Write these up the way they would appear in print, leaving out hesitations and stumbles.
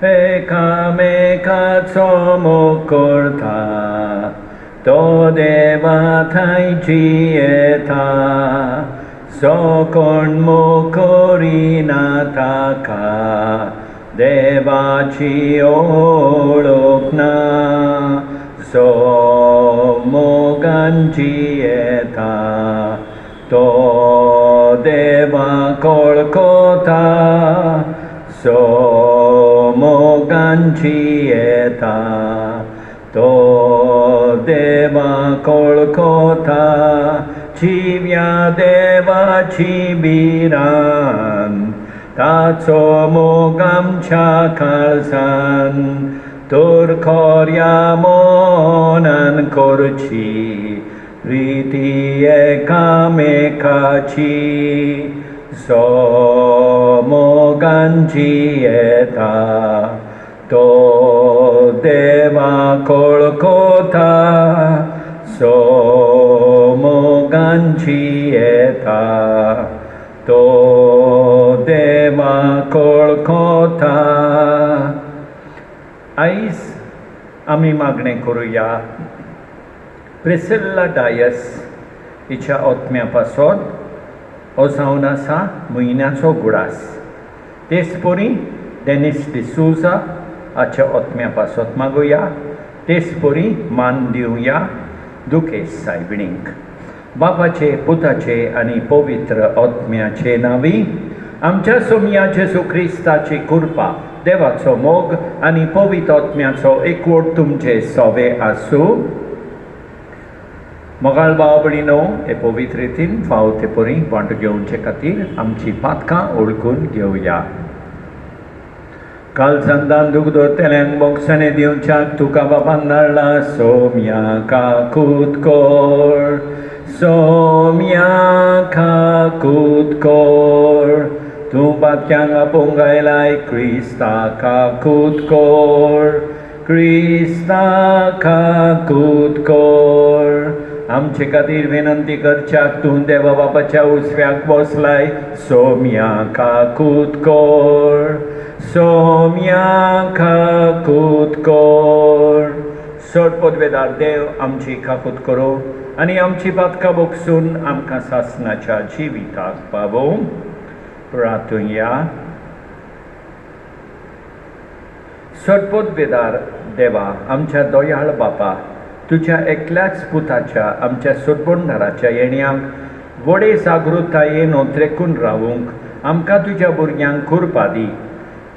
एकामेकाचो मोग करता तो देवाथाय जियेता सो कोण मोग करिना ताका देवाची ओळख ना सो मोगान जियेता तो देवाक वळखता सो मोगान जियेता तो देवाक वळखता जिव्या देवाची बिरान ताचो मोग आमच्या काळजान तोर खोर्या मोनान करची प्रीती एकामेकाची सो मोगान जियेता तो देवाक वळखता सो मोगान जियेता तो देवाक वळखता. आयज आमी मागणें करुया प्रिसिल्ला डायस हिच्या ओतम्या पासोन हो जावन आसा म्हयन्याचो गुडास. तेच परी डेनिस डिसूजा हाच्या ओतम्या पासत मागुया. तेच परी मान दिवया दुखेस सायबिणींक. बापाचे पुताचे आनी पवित्र ओतम्याचे नांवी. आमच्या सोमया जेजू क्रिस्ताची कृपा देवाचो मोग आनी पवित्र ओतम्याचो एकवट तुमचे सोवे आसूं. मोगाळ भाव भयणीनो, हे पवित्र रितीन फाव ते परी वांटो घेवचे खातीर आमची पातकां ओळखून घेवया. कालचंदान दूख धरतल्यांक मोक्षाने दिवच्याक तुका बापान धाडला. सोम्या काकूत कोर सोम्या काकूत कोर तूं पातक्यांक आपोवंक आयलाय. क्रिस्ता काकूत कोर क्रिस्ता काकूत कोर. आमचे खातीर विनंती करच्याक तूं देवा बापाच्या उजव्याक बसलाय. सोम्या काकूत कोर सोम्या काकूत कोर. सोड पदवेदार देव आमची काकूत करो आनी आमची पातकां बोगसून आमकां सासणाच्या जिविताक पावो. प्रार्थुया. सोड पदवेदार देवा आमच्या दोयाळ बापा तुज्या एकल्याच पुताच्या आमच्या सोडबोंडाराच्या येण्याक व्हडे जागृतायेन ओंत्रेकून रावूंक आमकां तुज्या भुरग्यांक कृपा दी.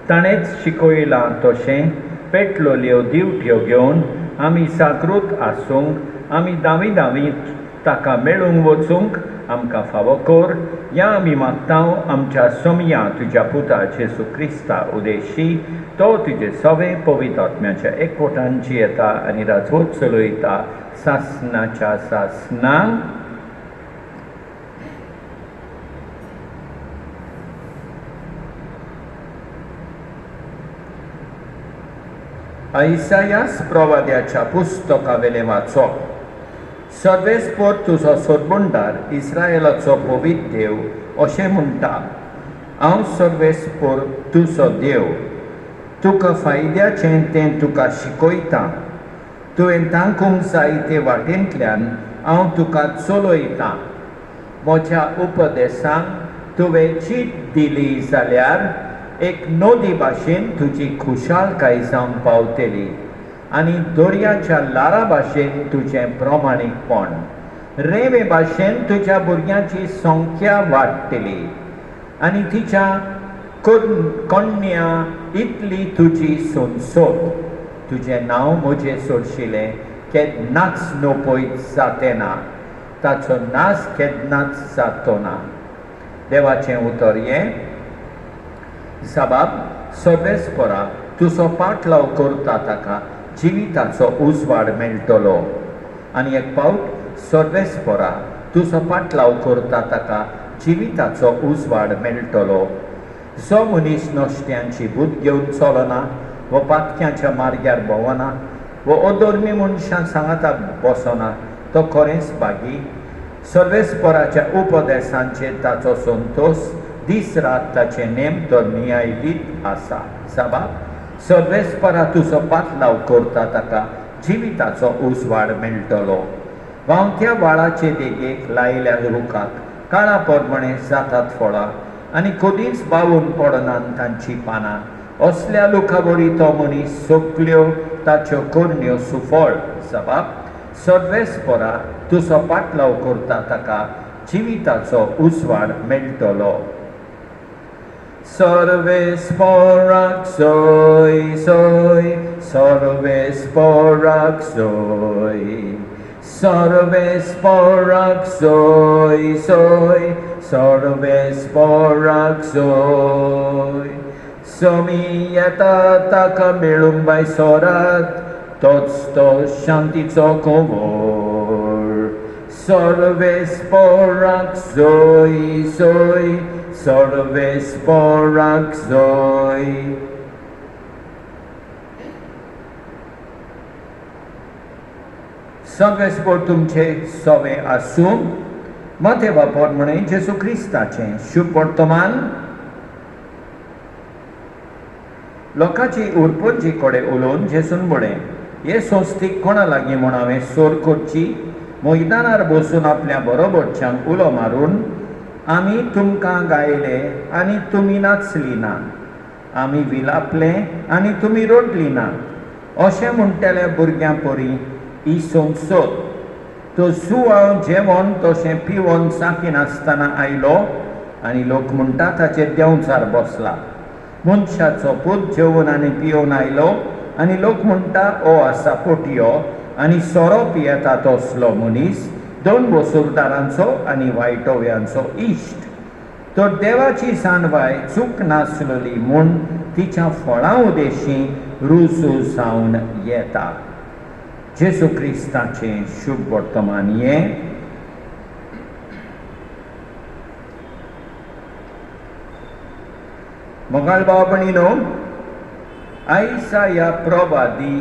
ताणेंच शिकयलां तशें पेटलोल्यो दिवट्यो घेवन आमी जागृत आसूंक आमी दावी ताका मेळूंक वचूंक आमकां फावो कर. ह्या आमी मागतांव आमच्या सोमया तुज्या पुता जेजू क्रिस्ता उदेशी. तो तुजे सवे पवित्र आत्म्याच्या एकवटान जियेता आनी राजवट चलयता सासणाच्या सासणांक. आयसायास प्रवाद्याच्या पुस्तकावेले वाचप. सर्वेस्पर तुजो सोडबोंडार इस्रायेलाचो पवित्र देव अशें म्हणटा. हांव सर्वेस्पर तुजो देव. तुका फायद्याचें तें तुका शिकयतां. तुवें तांकूंक जाय ते वाटेंतल्यान हांव तुका चलयतां. म्हज्या उपदेशांक तुवें चीट दिली जाल्यार एक नदी भाशेन तुजी खुशालकाय जावन पावतली आनी दर्याच्या लारा भाशेन तुजें प्रमाणीकपण. रेवे भाशेन तुज्या भुरग्यांची संख्या वाडटली आनी तिच्या कन्या इतली तुजी सोनसोत. तुजें नांव म्हजें सोडशिलें केन्नाच नोपयत जातें ना. ताचो नाश केन्नाच जातो ना. देवाचें उतर हें. साबाब सर्वेस्परा तुजो पाटलाव करता ताका जिविताचो उजवाड मेळटलो. आनी एक पावट सर्वेस्परा तुजो पाटलाव करता ताका जिविताचो उजवाड मेळटलो. जो मनीस नश्ट्यांची भूत घेवन चलना वो पातक्याच्या मार्ग्यार भोंवना वो अधर्मी मनशां सांगाता बसना तो खरेंच बागी. सर्वेस्पराच्या उपदेशांचेर ताचो संतोश दीस रात ताचे नेम तो न्यायलीत आसा. साबाब सर्वेस्परा तुजो पातलाव करता ताका जिविताचो उजवाड मेळटलो. वावत्या वाळाचे देगेक लायल्या रुखाक काळा परमणे जातात फळां आनी कदींच बावून पडनात तांची पानां. असल्या लोकावरी तो मनीस सगल्यो ताच्यो करण्यो सुफळ जावप. सर्वेस्परा तुजो पाटलाव करता ताका जिविताचो उजवाड मेळटलो. सर्वेस्पराक सोय सोय, सर्वेस्पराक सोय, सर्वेस्पराक सोय सोय, सर्वेस्पराक सोय. समी येता ताका मेळूंक बाय सोरात, तोच तो शांतीचो कोवर. सर्वेस्पराक सोय सोय, सर्वेस्पराक सोय. सर्वेस्पर तुमचे सवे आसूं. मते वापर म्हणे जेजू क्रिस्ताचें शुभ वर्तमान. लोकांची उरपणजी कडेन उलोवन जेजून म्हळें, हे संस्थीक कोणा लागीं म्हूण हांवें सोर करची. मैदानार बसून आपल्या बरोबरच्यांक उलो मारून, आमी तुमकां गायले आनी तुमी नाचलीं ना, आमी विलापले आनी तुमी रडलीं ना, अशें म्हणटल्या भुरग्यां परी ही संसद. तो सुवाळ जेवण तशें पिवोन चाकीन आसतना आयलो आनी लोक म्हणटा ताचेर देंवचार बसला. मनशाचो पूत जेवून आनी पिवून आयलो आनी लोक म्हणटा हो आसा पोटयो आनी सोरोप येता तसलो मनीस, दोन वसूलदारांचो आनी वायटोव्यांचो इश्ट. तो देवाची सांडवाय चूक नासलोली म्हूण तिच्या फळां उदेशी रुजू जावन येता. जेजू क्रिस्ताचें शुभ वर्तमान हें. मोगाळ भाव भयणीनो, आयज ह्या प्रभादी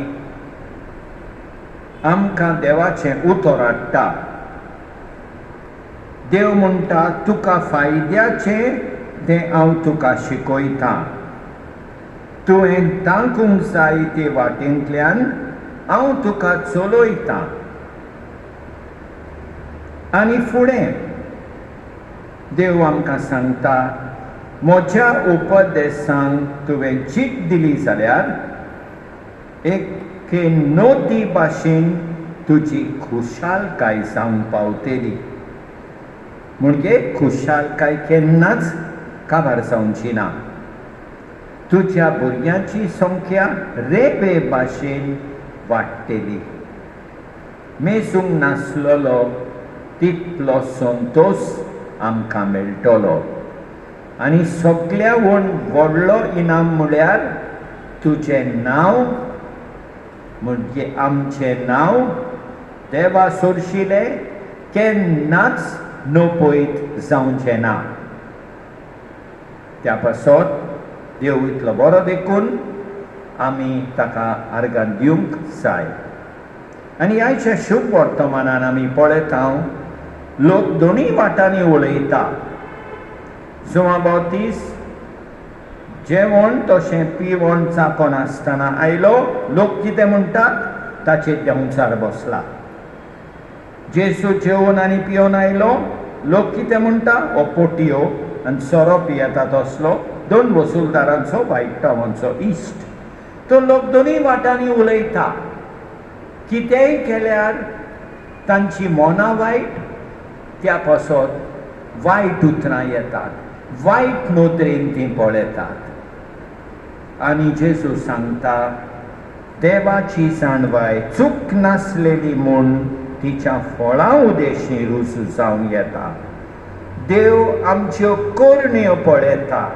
आमकां देवाचें उतर हाडटा. देव म्हणटा तुका फायद्याचें तें हांव तुका शिकयतां. तुवें तांकूंक जाय ते वाटेंतल्यान हांव तुका चलयतां. आनी फुडें देव आमकां सांगता, म्हज्या उपदेशांक तुवें जीक दिली जाल्यार एके नोती भाशेन तुजी खुशालकाय जावंक पावतली. म्हणजे खुशालकाय केन्नाच काबार जावची ना. तुज्या भुरग्यांची संख्या रेबे भाशेन वाडटली. मेसूंक नासलोलो तितलो संतोश आमकां मेळटलो. आनी सगळ्याहून व्हडलो इनाम म्हळ्यार तुजें नांव, म्हणजे आमचें नांव देवा सोरशिलें केन्नाच नोपयत जावचें ना. त्या पासत देव इतलो बरो देखून आमी ताका आर्गां दिवंक जाय. आनी आयच्या शुभ वर्तमानान आमी पळयता लोक दोनूय वाटांनी उलयता. जुवां बावतीस जेवण तशें पिवण चाकोन आसतना आयलो, लोक कितें म्हणटात ताचेर देंवचार बसला. जेजू जेवून आनी पिवन आयलो, लोक कितें म्हणटा हो पोटयो आनी सोरोप येता तसलो, दोन वसूलदारांचो वायटोवांचो इश्ट. तो लोक दोनूय वाटांनी उलयता. कितेंय केल्यार तांची मनां वायट, त्या पासत वायट उतरां येतात, वायट नोदरेन तीं पळयतात. आनी जेजू सांगता, देवाची सांडवाय चूक नासलेली म्हूण तिच्या फळां उदेशी रुजू जावन येता. देव आमच्यो करण्यो पळयता.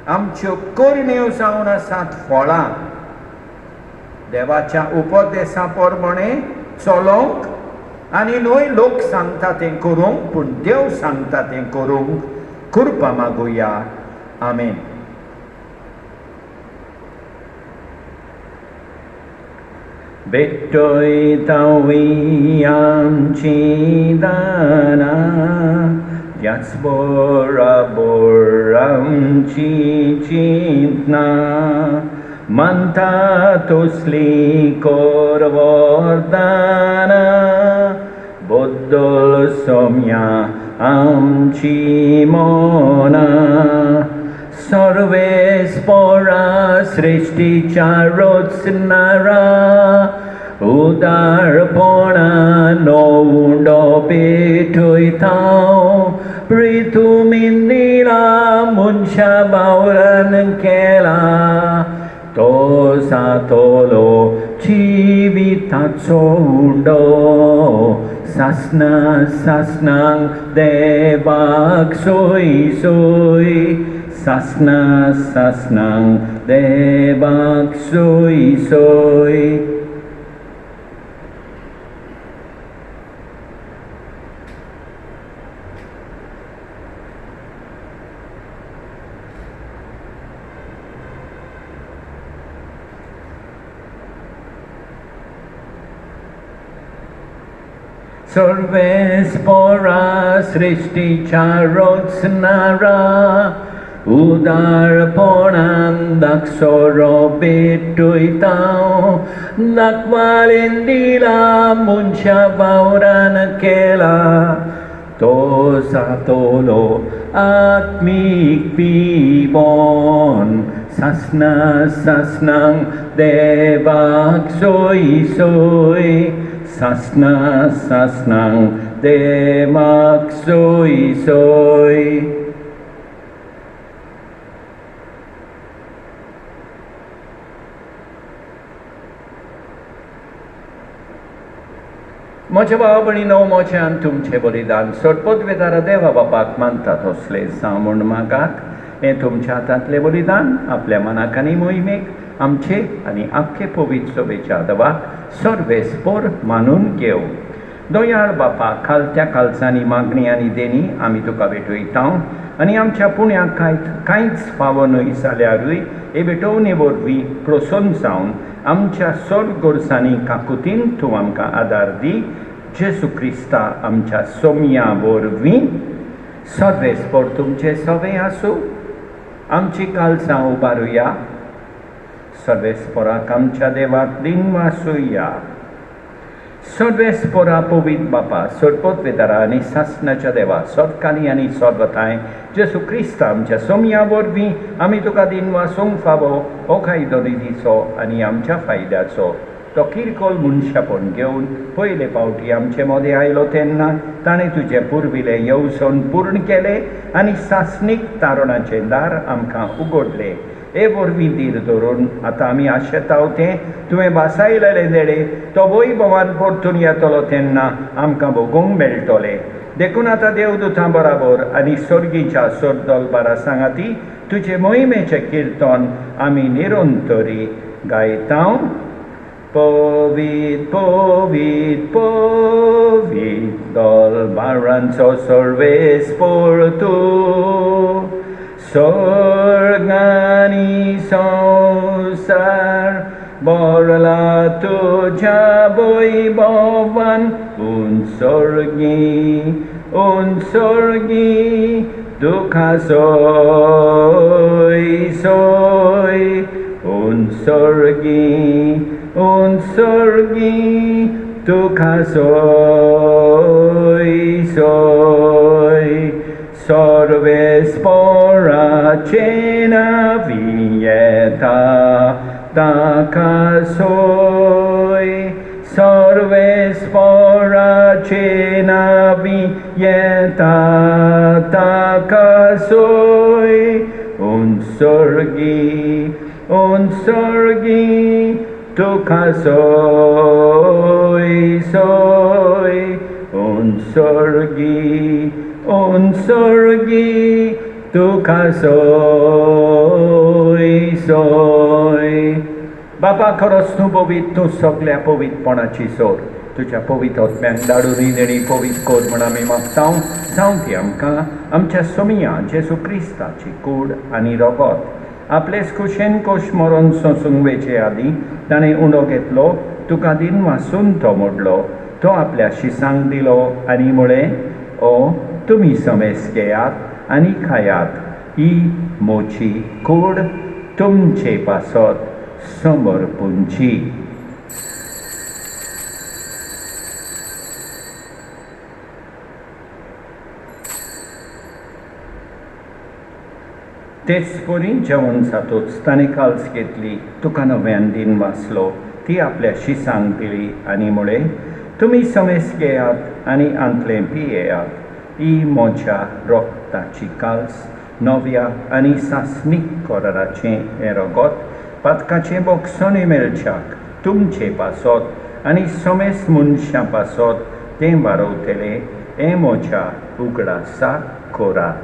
आमच्यो करण्यो जावन आसात फळां. देवाच्या उपदेशा प्रमाणे चलोवंक आनी न्हय लोक सांगता तें करूंक, पूण देव सांगता तें करूंक कृपा मागुया. आमेन. भेटयतावी आमची दानां, त्याच बराबर आमची चिंतना. Manta tosli korvordana Boddol somya amchi mona Sarve spora srishti charotsnara Udarpona no undo pituitao Pritumindila munsha bauran kela Tosa tolo civitatso undo Sasna sasnang devak soi soi Sasna sasnang devak soi soi Sarve spora srishti charotsnara Udarponan daksoro pituitao Nakvalindila munsha bauran kela Tosa tolo atmik pibon Sasna sasnang devak soi soi Sasna sasnang devak soi soi Mocia भाव भयणीनो मोच्यान तुमचें बलिदान सोडपोत वेतारा देवा बापाक मानता तसलें सामूण मागात हें तुमच्या हातांतलें बलिदान आपल्या मनाक आनी मोहिमेक आमचे आनी आख्खे पवित्र सभेच्या दवाक सर्वेस्पोर मानून घेवं दयाळ बापा खालत्या कालसांनी मागणी आनी देणी आमी तुका भेटयता आनी आमच्या पुण्याक कांयच फावो न्हय जाल्यारूय हे भेटोवणे वरवीं प्रसन्न जावन आमच्या सर गोरसांनी काकुतीन तूं आमकां आदार दी जेसू क्रिस्ता आमच्या सोमया वरवीं सर्वेस्पोर तुमचे सवे आसूं आमची कालसां उबारुया सर्वेस्पोराक आमच्या देवाक दिन वासुया सर्वेस्पोरा पवित्र बापा सोडपोत वेतारा आनी सासणाच्या देवा सोदकाली आनी सोदवताय जेसू क्रिस्ता आमच्या सोमया वरवीं आमी तुका दिन वासूंक फावो हो कायदो निधीचो आनी आमच्या फायद्याचो तो किरकोळ मनशापण घेवन पयले फावटी आमचे मदें आयलो तेन्ना ताणें तुजें पुर्विलें येवजण पूर्ण केलें आनी सासणीक तारणाचें दार आमकां उगडलें हे वरवीं धीर धरून आतां आमी आशेताव तें तुवें बासायलेले देडे तो वैभवान परतून येतलो तेन्ना आमकां भोगूंक मेळटलें देखून आतां देवदूतां बराबर आनी सर्गीच्या सोर्दोल बारा सांगाती तुजे मोहिमेचें किर्तन आमी निरंतरी गायता पवित पवित पवित दलबारांचो सर्वेस्पोर तूं स्वर्ग आनी संवसार भरला तुज्या वैभवान उंसर्गी दुखा सोय सोय उंसर्गी दुखा सोय सोय सर्वेस्पोराचे नावियेता ताका सोय सर्वेस्पोराचे नावियेता ताका सोय उंसर्गी तुका सोय सोय उंसर्गी तुका सोय सोय बापा खरोच तूं पवित तूं सगळ्या पवित्रपणाची सोर तुज्या पवित्र आत्म्याक धाडून देणी पवित्र कोर म्हण आमी मागता जावं ती आमकां आमच्या सोमया जेसू क्रिस्ताची कूड आनी रगत आपलेच खुशेन कोश मरोन सोंसूंक वेचे आदीं ताणें उंडो घेतलो तुका दिन वासून तो मोडलो तो आपल्या शिसांक दिलो आनी म्हळें ओ तुमी समेस घेयात आनी खायात ही मोची कूड तुमचे पासत समर्पूंची. तेच परी जेवण जातूच ताणें काल्स घेतली, तुका नव्यान दिन वाचलो, ती आपल्या शिसांक दिली आनी म्हळें, तुमी समेस घेयात आनी आंतलें पियेयात. ही म्हज्या रोगताची काल्स, नव्या आनी सासणीक कोराराचें हें रगत, पातकाचें बोगसोन मेळच्याक तुमचे पासत आनी समेस मनशां पासत तें वारवतलें, हें म्हज्या उगडासाक कोरात.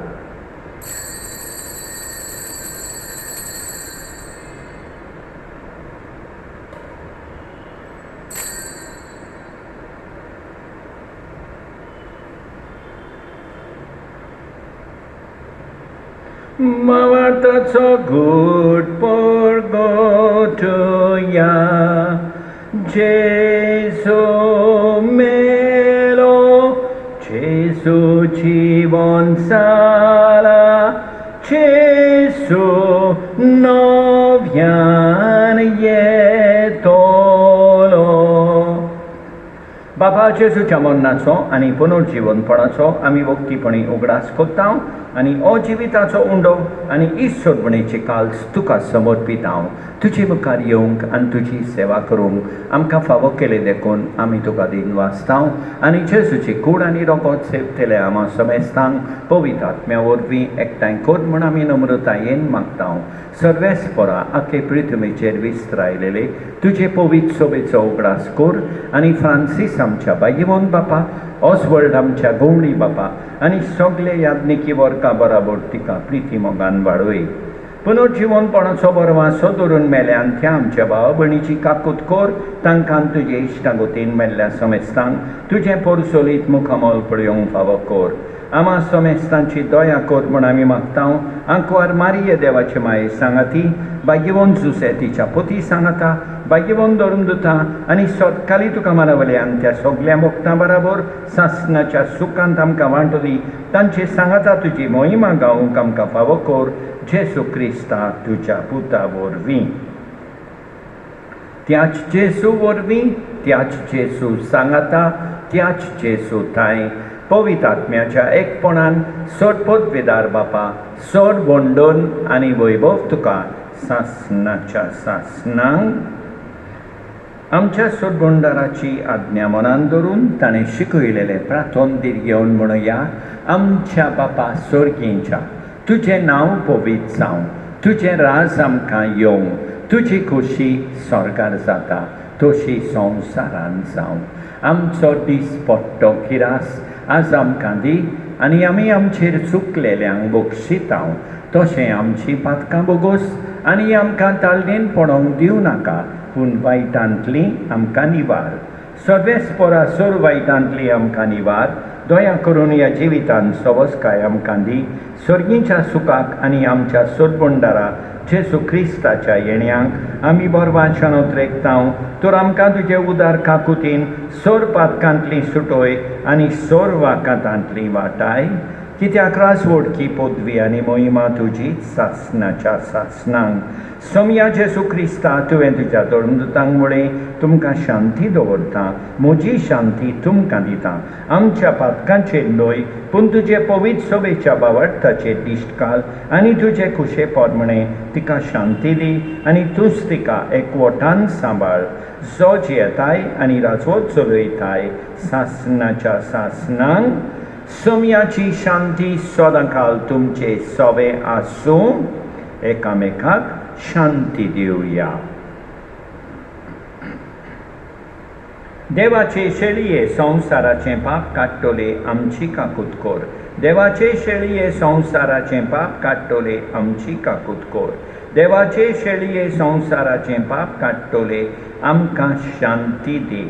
मावाताचो घोट परगोटुया, जेसू मेलो, जेसू जीवन जाला, जेसू नव्यान येतलो. बापा जेसूच्या मरणाचो आनी पुनर्जीवनपणाचो आमी वक्तीपणी उगडास कोत्ता आनी अजिविताचो उंडो आनी ईश्वरपणेची काल्स तुका समर्पीत हांव. तुजे मुखार येवंक आनी तुजी सेवा करूंक आमकां फावो केले देखून आमी तुका दिन वाचता आनी जेसूची कूड आनी रोगत सेवतले आमा समेस्तांक पवित्र आत्म्या वरवीं एकठांय कर म्हूण आमी नम्रतायेन मागता. सर्वेस्परा आखे पृथ्वीचेर विस्तारलेले तुजे पवित्र सोबेचो उगडास कर आनी फ्रांसीस आमच्या बायवोन बापा, ऑसवर्ल्ड आमच्या गवळी बापा आनी सगळे याज्ञिकी वर्गा बराबर तिका प्रिती मोगान वाडोय. पुनर्जीवनपणाचो बरो वासो धरून मेल्यान त्या आमच्या भावा भयणीची काकूत कर, तांकां तुजे इश्टागोतीन मेल्ल्या समेस्तांक तुजें परसोलीत मुखामोल पळोवंक फावो कर. आमा समेस्तांची दया कर म्हूण आमी मागता. आंकवार मारिये देवाचे माये सांगाती, भाग्यवन जुसे तिच्या पोती सांगाता, भाग्यवन धरून दिता आनी सोदकाली तुका मारावल्यान त्या सगळ्या भक्तां बराबर सासणाच्या सुखांत आमकां वांटली. तांचे सांगाता तुजी मोहिमा गावूंक आमकां फावो कर, जेसू क्रिस्ता तुज्या पुता वरवीं. त्याच जेसू वरवीं, त्याच जेसू सांगाता, त्याच जेसू थाय पवित्र आत्म्याच्या एकपणान सोडपोत वेदार बापा, सोड वंडोन आनी वैभव तुका सासणाच्या सासणांक. आमच्या सोडबोंडाराची आज्ञा मनान धरून ताणें शिकयलेले प्रार्थोन दिरगेवन म्हणुया. आमच्या बापा स्वर्गींच्या, तुजें नांव पवित्र जावं, तुजें राज आमकां येवं, तुजी खोशी स्वर्गार जाता तशी संवसारान जावं. आमचो दीस पडटो किरास आज आमकां दी आनी आमी आमचेर चुकलेल्यांक बक्षिता, तशें आमची पातकां बोगोस आनी आमकां ताळणेन पडोवंक दिवं नाका, पूण वायटांतली आमकां निवार. सर्वेस्परा सोर वायटांतली आमकां निवार. दया करून ह्या जिवितान सवस्काय आमकां दी. स्वर्गीच्या सुखाक आनी आमच्या सोडबोंडारा जेसू क्रिस्ताच्या येण्याक आमी बरवाच्यान उद्रेकता. तर आमकां तुजे उदार काकुतीन सोर पातकांतली सुटोय आनी सोर वाकांतांतली वाटाय. कित्याक रासवडकी पदवी आनी मोहिमा तुजी सासणाच्या सासणांक. सोम्या जेसू क्रिस्ता तुवें तुज्या धर्मदुतांक म्हळें, तुमकां शांती दवरता, म्हजी शांती तुमकां दिता. आमच्या पातकांचेर न्हय पूण तुजे पवित्र सोबेच्या बावडताचेर दिश्ट घाल आनी तुजे कुशे पोरमणे तिका शांती दी आनी तूंच तिका एकवटान सांबाळ. जोज येताय आनी राजवट चलयताय सासणाच्या सासणांक. सोम्याची शांती सदांकाल तुमचे सोबे आसूं. एकामेकाक शांती दिवया. देवाचे शेळये संवसाराचें पाप काडटले आमची काकूत कर. देवाचे शेळये संवसाराचें पाप काडटले आमची काकूत कर. देवाचे शेळये संवसाराचें पाप काडटले आमकां शांती दी.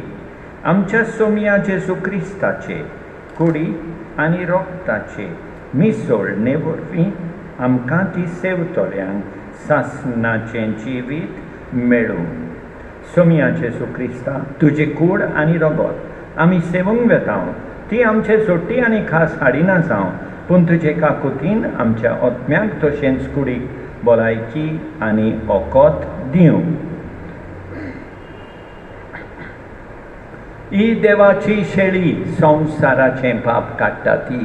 आमच्या सोम्या जेसू क्रिस्ताचे कुडी आनी रोगताचे मिसळणे वरवीं आमकां ती सेवतल्यांक सासणाचें जिवीत मेळूं. सोम्या जेसू क्रिस्ता तुजे कूड आनी रगत आमी सेवंक वेता. ती आमचे सोटी आनी खास हाडिना जावं, पूण तुजे काकुतीन आमच्या आत्म्याक तशेंच कुडीक भलायकी आनी ओकोत दिवं. ही देवाची शेळी संवसाराचें पाप काडटा ती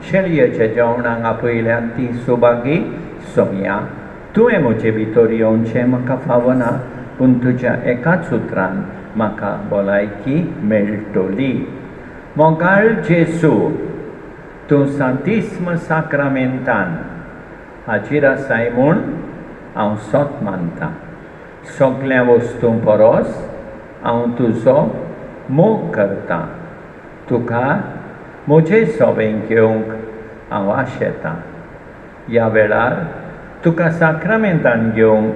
शेळयेच्या जेवणाक आपयल्यान ती सुभागी सोमया तुवें म्हजे भितर येवचें म्हाका फावना पूण तुज्या एकाच उतरान म्हाका भलायकी मेळटली. मोगाळ जेसू, तूं सांतिस्म साक्रामेंतान हाजीर आसाय म्हूण हांव सोत मानतां. सगळ्या वस्तूं परस हांव तुजो मोग करतां. तुका म्हजे सोबें घेवंक हांव आशेतां. ह्या वेळार तुका साक्रामेंतान घेवंक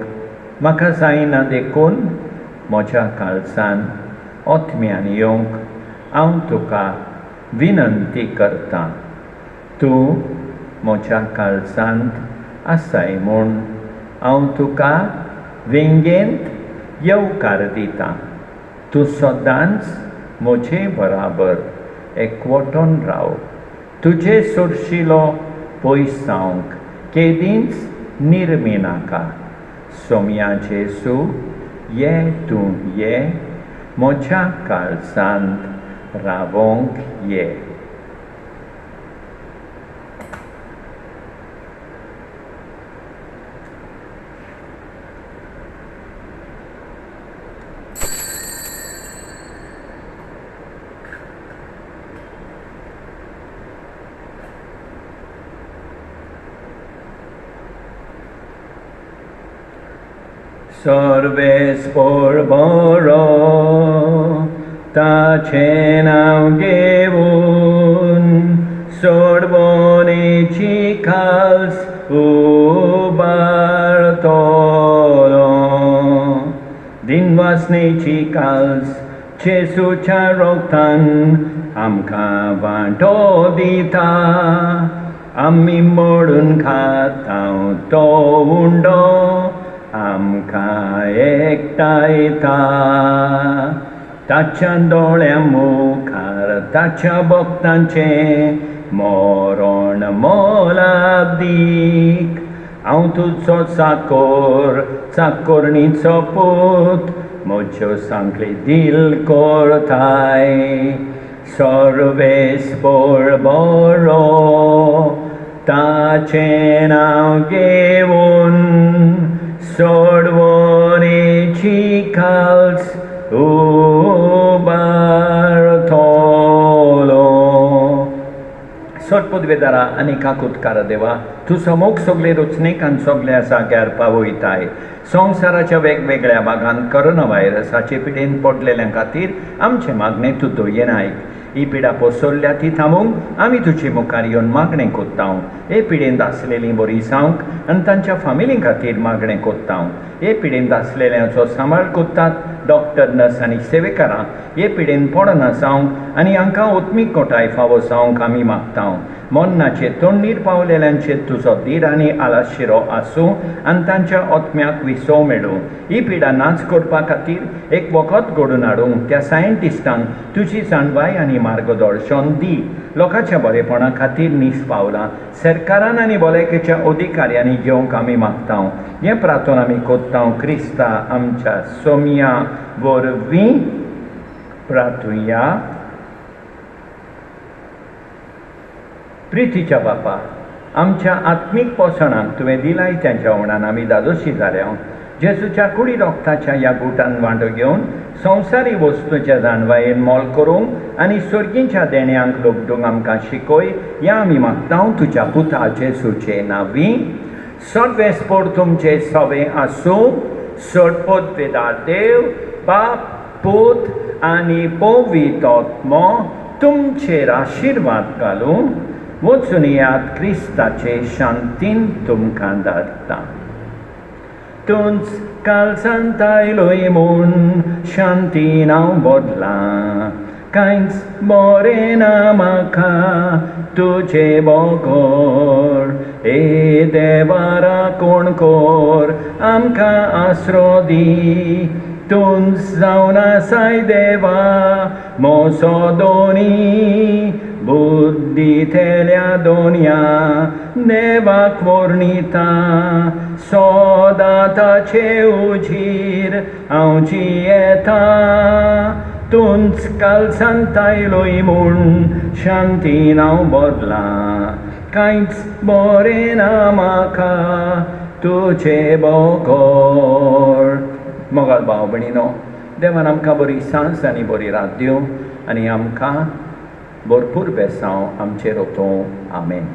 म्हाका जायना देखून म्हज्या काळजान ओतम्यान येवंक हांव तुका विनंती करतां. तूं म्हज्या काळजांत आसाय म्हूण हांव तुका व्यंगेंत येवकार दितां. तूं सदांच म्हजे बराबर एकवटून राव. तुजे सुरशिलो पयस जावंक केदींच निर्मी नाका. सोमया जेसू, ये तूं ये म्हज्या काळजांत रावोंक ये. सर्वेस्पोर बरो ताचें नांव घेवन सोडवणेची खास उबारतलो. दिनवासनेची कास जेसूच्या रोगतान आमकां वांटो दिता. आमी मोडून खातां तो उंडो आमकां एकटायता. ताच्या दोळ्या मुखार ताच्या भक्तांचें मरण मोलाद दीक. हांव तुजो चाकोर चाकोरणीचो पूत म्हज्यो सांगली दिल करताय. सर्वेस्पोर बरो ताचें नांव घेवन सोडवणेची खास उबारतलो. सोडपदवेदारा आनी काकुतकार देवा, तुजो मोग सगळे रचनेक आनी सगळ्या जाग्यार पावयताय. संवसाराच्या वेगवेगळ्या भागांत कोरोना व्हायरसाचे पिडेन पडलेल्या खातीर आमचे मागणे तूं दयेन आयक. ही पिडा पसरल्या ती थांबोवंक आमी तुजे मुखार येवन मागणें कोत्तां. हे पिडेंत आसलेलीं बरी जावंक आनी तांच्या फामिली खातीर मागणें कोत्तां. हे पिडेंत आसलेल्यांचो सांबाळ कोत्तात डॉक्टर, नर्स आनी सेवेकारां. हे पिडेंत पडना जावंक आनी हांकां ओत्मीक कोटाय फावो जावंक आमी मागतां. मरणाचे तोंडीर पावलेल्यांचेर तुजो धीर आनी आलाशिरो आसूं आनी तांच्या ओत्म्याक विसव मेळूं. ही पिडा नाच करपा खातीर एक वखद घडोवन हाडूंक त्या सायंटिस्टांक तुजी जाणवाय आनी मार्गदर्शन दी. लोकांच्या बरेपणा खातीर निस्पावलां सरकारान आनी भलायकेच्या अधिकाऱ्यांनी घेवंक आमी मागतां. हें प्रार्थना आमी कोत्तां क्रिस्ता आमच्या सोमया वरवीं प्रार्थुया. प्रितीच्या बापा, आमच्या आत्मीक पोसणाक तुवें दिलाय त्या जेवणान आमी दादोशी जाल्या. जेसूच्या कुडी रोगताच्या ह्या गुटान वांटो घेवन संवसारी वस्तूच्या जाणवायेन मोल करूंक आनी सर्गीच्या देण्यांक लोबडूंक आमकां शिकय. ह्या आमी मागतां तुज्या पुता जेसूचे नांवीं. सर्वेस्पोर तुमचे सवें आसूं. सोडपदवेदार देव, बाप, पूत आनी पवित्र आत्मो तुमचेर आशिर्वाद घालूं. वचून येयात क्रिस्ताचे शांतीन तुमकां धाडटा. तुंच काळजांत आयलोय म्हूण शांतीन हांव बोदलां. कांयच बरें ना म्हाका तुजे बगर. ए देवा राखण कर आमकां आसरो दी. तुंच जावन आसाय देवा म्हजो दोनी. बुद्धी थेल्या दोनया देवाक वर्णिता. सदां ताचे उजीर हांव जियेता. तुंच काल सांतायलोय म्हूण शांतीन हांव बोरलां कांयच बरें ना म्हाका तुजे बोगोर. मोगाल भाव भयणीनो, देवान आमकां बरी सांस आनी बरी रात दिवं आनी आमकां भरपूर बेसांव आमचेर ओतों. आमेन.